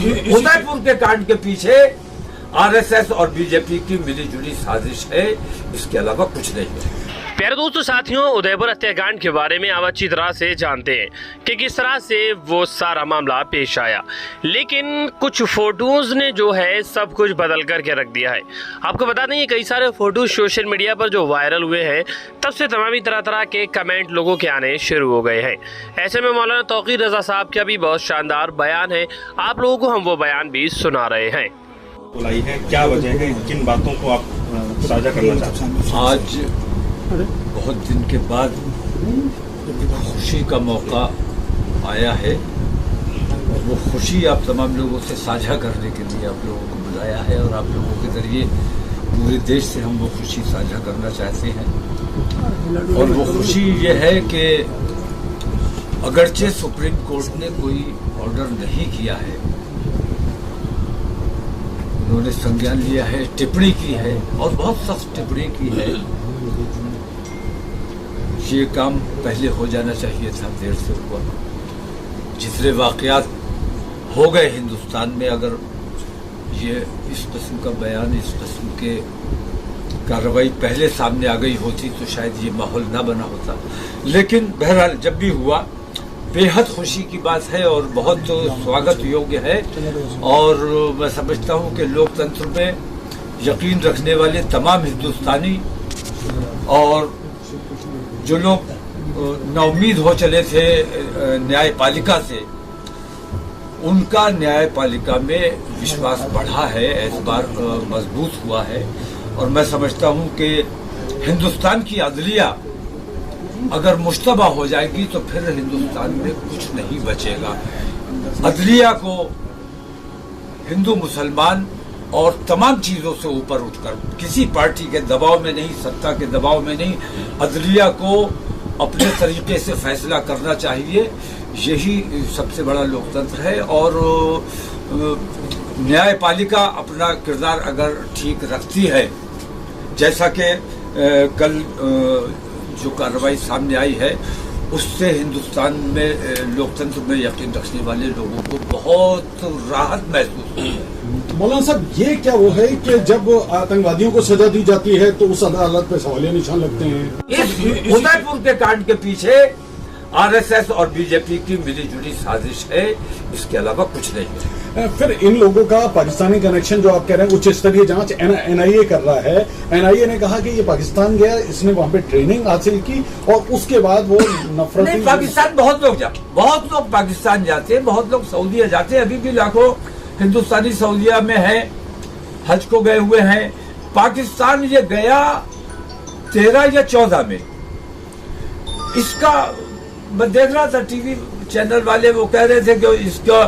उदयपुर के कांड के पीछे आरएसएस और बीजेपी की मिलीजुली साजिश है, इसके अलावा कुछ नहीं है। प्यारे दोस्तों, साथियों, उदयपुर हत्याकांड के बारे में आप अच्छी तरह से जानते हैं कि किस तरह से वो सारा मामला पेश आया, लेकिन कुछ फोटोज ने जो है सब कुछ बदल करके रख दिया है। आपको बता दें, कई सारे फोटोज सोशल मीडिया पर जो वायरल हुए हैं, तब से तमामी तरह तरह के कमेंट लोगों के आने शुरू हो गए हैं। ऐसे में मौलाना तौकीर रजा साहब का भी बहुत शानदार बयान है, आप लोगों को हम वो बयान भी सुना रहे हैं। क्या वजह है, किन बातों को आप साझा करना चाहते हैं? आज बहुत दिन के बाद खुशी का मौका आया है, वो खुशी आप तमाम लोगों से साझा करने के लिए आप लोगों को बुलाया है, और आप लोगों के जरिए पूरे देश से हम वो खुशी साझा करना चाहते हैं। और वो खुशी ये है कि अगरचे सुप्रीम कोर्ट ने कोई ऑर्डर नहीं किया है, उन्होंने संज्ञान लिया है, टिप्पणी की है, और बहुत सख्त टिप्पणी की है। ये काम पहले हो जाना चाहिए था, देर से हुआ। जितने वाकयात हो गए हिंदुस्तान में, अगर ये इस किस्म का बयान, इस किस्म के कार्रवाई पहले सामने आ गई होती तो शायद ये माहौल ना बना होता। लेकिन बहरहाल जब भी हुआ, बेहद खुशी की बात है और बहुत स्वागत योग्य है। और मैं समझता हूँ कि लोकतंत्र में यकीन रखने वाले तमाम हिंदुस्तानी और जो लोग नाउम्मीद हो चले थे न्यायपालिका से, उनका न्यायपालिका में विश्वास बढ़ा है, एतबार मजबूत हुआ है। और मैं समझता हूं कि हिंदुस्तान की अदलिया अगर मुश्तबा हो जाएगी तो फिर हिंदुस्तान में कुछ नहीं बचेगा। अदलिया को हिंदू मुसलमान और तमाम चीजों से ऊपर उठकर, किसी पार्टी के दबाव में नहीं, सत्ता के दबाव में नहीं, अदलिया को अपने तरीके से फैसला करना चाहिए। यही सबसे बड़ा लोकतंत्र है। और न्यायपालिका अपना किरदार अगर ठीक रखती है, जैसा कि कल जो कार्रवाई सामने आई है, उससे हिंदुस्तान में लोकतंत्र में यकीन रखने वाले लोगों को बहुत राहत महसूस हुई है। मौलाना साहब, ये क्या वो है कि जब आतंकवादियों को सजा दी जाती है तो उस अदालत पे सवालिया निशान लगते हैं? इस उदयपुर के कांड के पीछे आरएसएस और बीजेपी की मिलीजुली साजिश है, इसके अलावा कुछ नहीं है। फिर इन लोगों का पाकिस्तानी कनेक्शन जो आप कह रहे हैं, उच्च स्तरीय जांच एनआईए कर रहा है। एनआईए ने कहा कि ये पाकिस्तान गया, इसने वहां पे ट्रेनिंग हासिल की और उसके बाद वो नफरत। नहीं, पाकिस्तान बहुत लोग पाकिस्तान जाते हैं, बहुत लोग सऊदीया जाते हैं। अभी भी लाखों हिंदुस्तानी सऊदीया में है, हज को गए हुए हैं। पाकिस्तान ये गया 13 या 14 में। इसका मैं देख रहा था, टीवी चैनल वाले वो कह रहे थे कि इसका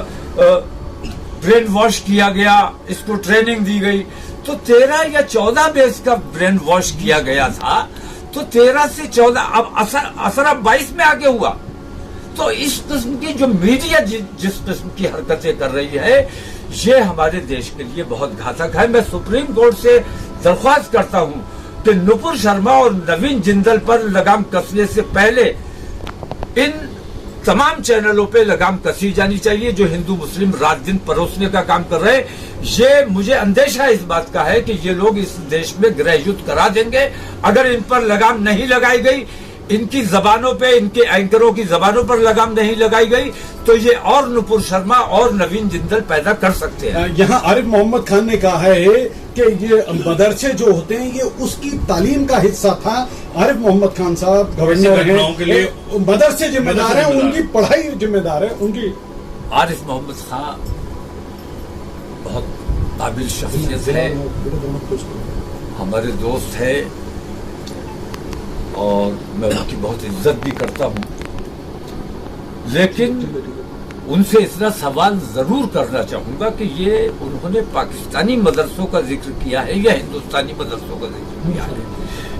ब्रेन वॉश किया गया, इसको ट्रेनिंग दी गई। तो 13 या 14 में इसका ब्रेन वॉश किया गया था, तो 13 से 14 अब असर अब 22 में आगे हुआ। तो इस किस्म की जो मीडिया जिस किस्म की हरकतें कर रही है, ये हमारे देश के लिए बहुत घातक है। मैं सुप्रीम कोर्ट से दरख्वास्त करता हूं कि नुपुर शर्मा और नवीन जिंदल पर लगाम कसने से पहले इन तमाम चैनलों पे लगाम कसी जानी चाहिए जो हिंदू मुस्लिम रात दिन परोसने का काम कर रहे हैं। ये मुझे अंदेशा इस बात का है कि ये लोग इस देश में गृह युद्ध करा देंगे अगर इन पर लगाम नहीं लगाई गई। इनकी जबानों पे, इनके एंकरों की जबानों पर लगाम नहीं लगाई गई तो ये और नुपुर शर्मा और नवीन जिंदल पैदा कर सकते हैं। यहाँ आरिफ मोहम्मद खान ने कहा है कि ये मदरसे जो होते हैं ये उसकी तालीम का हिस्सा था। आरिफ मोहम्मद खान साहब गवर्नर हैं, मदरसे जिम्मेदार हैं, उनकी पढ़ाई जिम्मेदार है उनकी। आरिफ मोहम्मद खान बहुत काबिल शख्सियत है, हमारे दोस्त है और मैं उनकी बहुत इज्जत भी करता हूं। लेकिन उनसे इतना सवाल जरूर करना चाहूंगा कि ये उन्होंने पाकिस्तानी मदरसों का जिक्र किया है या हिंदुस्तानी मदरसों का जिक्र किया है?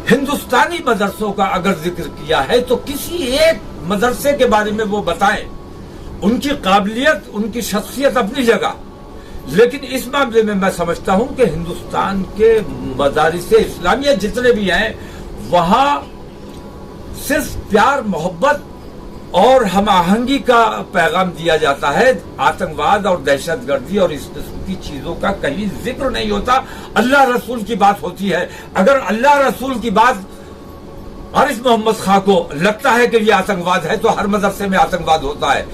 हिंदुस्तानी मदरसों का अगर जिक्र किया है तो किसी एक मदरसे के बारे में वो बताएं। उनकी काबिलियत, उनकी शख्सियत अपनी जगह, लेकिन इस मामले में मैं समझता हूं कि हिंदुस्तान के मदारिसे इस्लामिया जितने भी हैं वहां सिर्फ प्यार, मोहब्बत और हम आहंगी का पैगाम दिया जाता है। आतंकवाद और दहशतगर्दी और इस किस्म की चीजों का कहीं जिक्र नहीं होता। अल्लाह रसूल की बात होती है। अगर अल्लाह रसूल की बात आरिफ मोहम्मद खां को लगता है कि ये आतंकवाद है तो हर मदरसे में आतंकवाद होता है,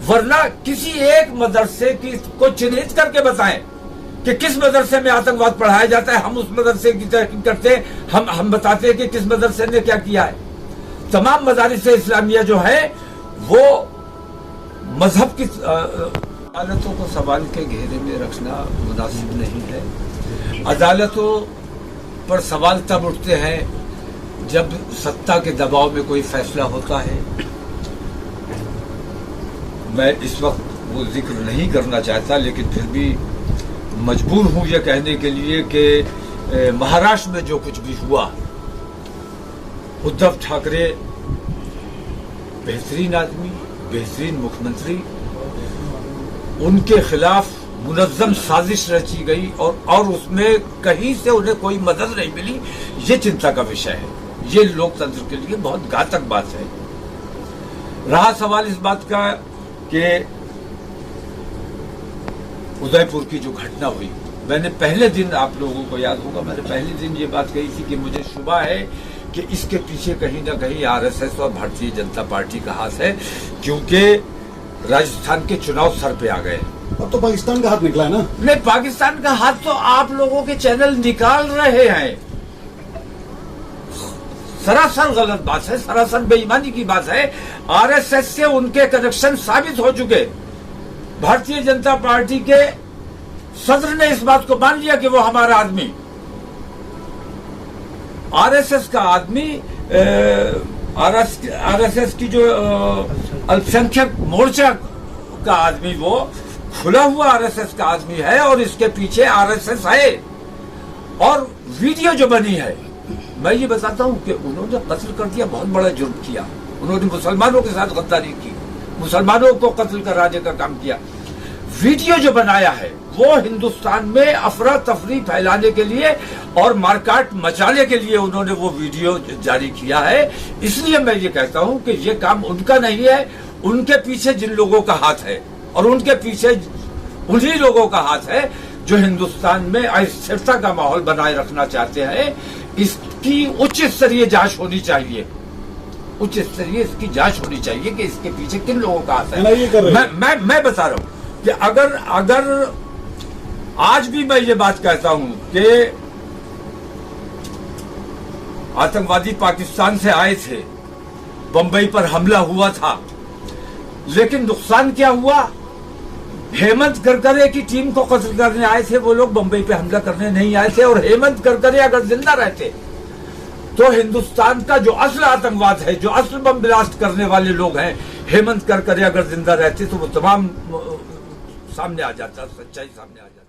वरना किसी एक मदरसे की को चिन्हित करके बताएं कि किस मदरसे में आतंकवाद पढ़ाया जाता है। हम उस मदरसे की तहकीक करते हैं, हम बताते हैं कि किस मदरसे ने क्या किया है। तमाम मदारिस इस्लामिया जो है वो मजहब की अदालतों को सवाल के घेरे में रखना मुनासिब नहीं है। अदालतों पर सवाल तब उठते हैं जब सत्ता के दबाव में कोई फैसला होता है। मैं इस वक्त वो जिक्र नहीं करना चाहता, लेकिन फिर भी मजबूर हूं ये कहने के लिए कि महाराष्ट्र में जो कुछ भी हुआ, उद्धव ठाकरे बेहतरीन आदमी, बेहतरीन मुख्यमंत्री, उनके खिलाफ मुनज्जम साजिश रची गई और उसमें कहीं से उन्हें कोई मदद नहीं मिली। ये चिंता का विषय है। ये लोकतंत्र के लिए बहुत घातक बात है। रहा सवाल इस बात का कि उदयपुर की जो घटना हुई, मैंने पहले दिन, आप लोगों को याद होगा, मैंने पहले दिन ये बात कही थी कि मुझे शुबा है कि इसके पीछे कहीं ना कहीं आरएसएस और भारतीय जनता पार्टी का हाथ है, क्योंकि राजस्थान के चुनाव सर पे आ गए। अब तो पाकिस्तान का हाथ निकला है ना? नहीं, पाकिस्तान का हाथ तो आप लोगों के चैनल निकाल रहे हैं। सरासर गलत बात है, सरासर बेईमानी की बात है। आरएसएस से उनके कनेक्शन साबित हो चुके। भारतीय जनता पार्टी के सदर ने इस बात को मान लिया कि वो हमारा आदमी, आरएसएस का आदमी, आरएसएस की जो अल्पसंख्यक मोर्चा का आदमी, वो खुला हुआ आरएसएस का आदमी है और इसके पीछे आरएसएस है। और वीडियो जो बनी है, मैं ये बताता हूं कि उन्होंने कत्ल कर दिया, बहुत बड़ा जुर्म किया। उन्होंने मुसलमानों के साथ गद्दारी की, मुसलमानों को कत्ल कराने का काम किया। वीडियो जो बनाया है वो हिंदुस्तान में अफरा तफरी फैलाने के लिए और मारकाट मचाने के लिए उन्होंने वो वीडियो जारी किया है। इसलिए मैं ये कहता हूं कि ये काम उनका नहीं है, उनके पीछे जिन लोगों का हाथ है, और उनके पीछे उन्हीं लोगों का हाथ है जो हिंदुस्तान में अस्थिरता का माहौल बनाए रखना चाहते हैं। इसकी उच्च स्तरीय जांच होनी चाहिए, उच्च स्तरीय इसकी जांच होनी चाहिए कि इसके पीछे किन लोगों का हाथ है। मैं बता रहा हूं कि अगर आज भी मैं ये बात कहता हूं कि आतंकवादी पाकिस्तान से आए थे, बंबई पर हमला हुआ था, लेकिन नुकसान क्या हुआ? हेमंत करकरे की टीम को कत्ल करने आए थे वो लोग, बंबई पे हमला करने नहीं आए थे। और हेमंत करकरे अगर जिंदा रहते तो हिंदुस्तान का जो असल आतंकवाद है, जो असल बम ब्लास्ट करने वाले लोग हैं, हेमंत करकरे अगर जिंदा रहते तो वो तमाम सामने आ जाता, सच्चाई सामने आ जाती।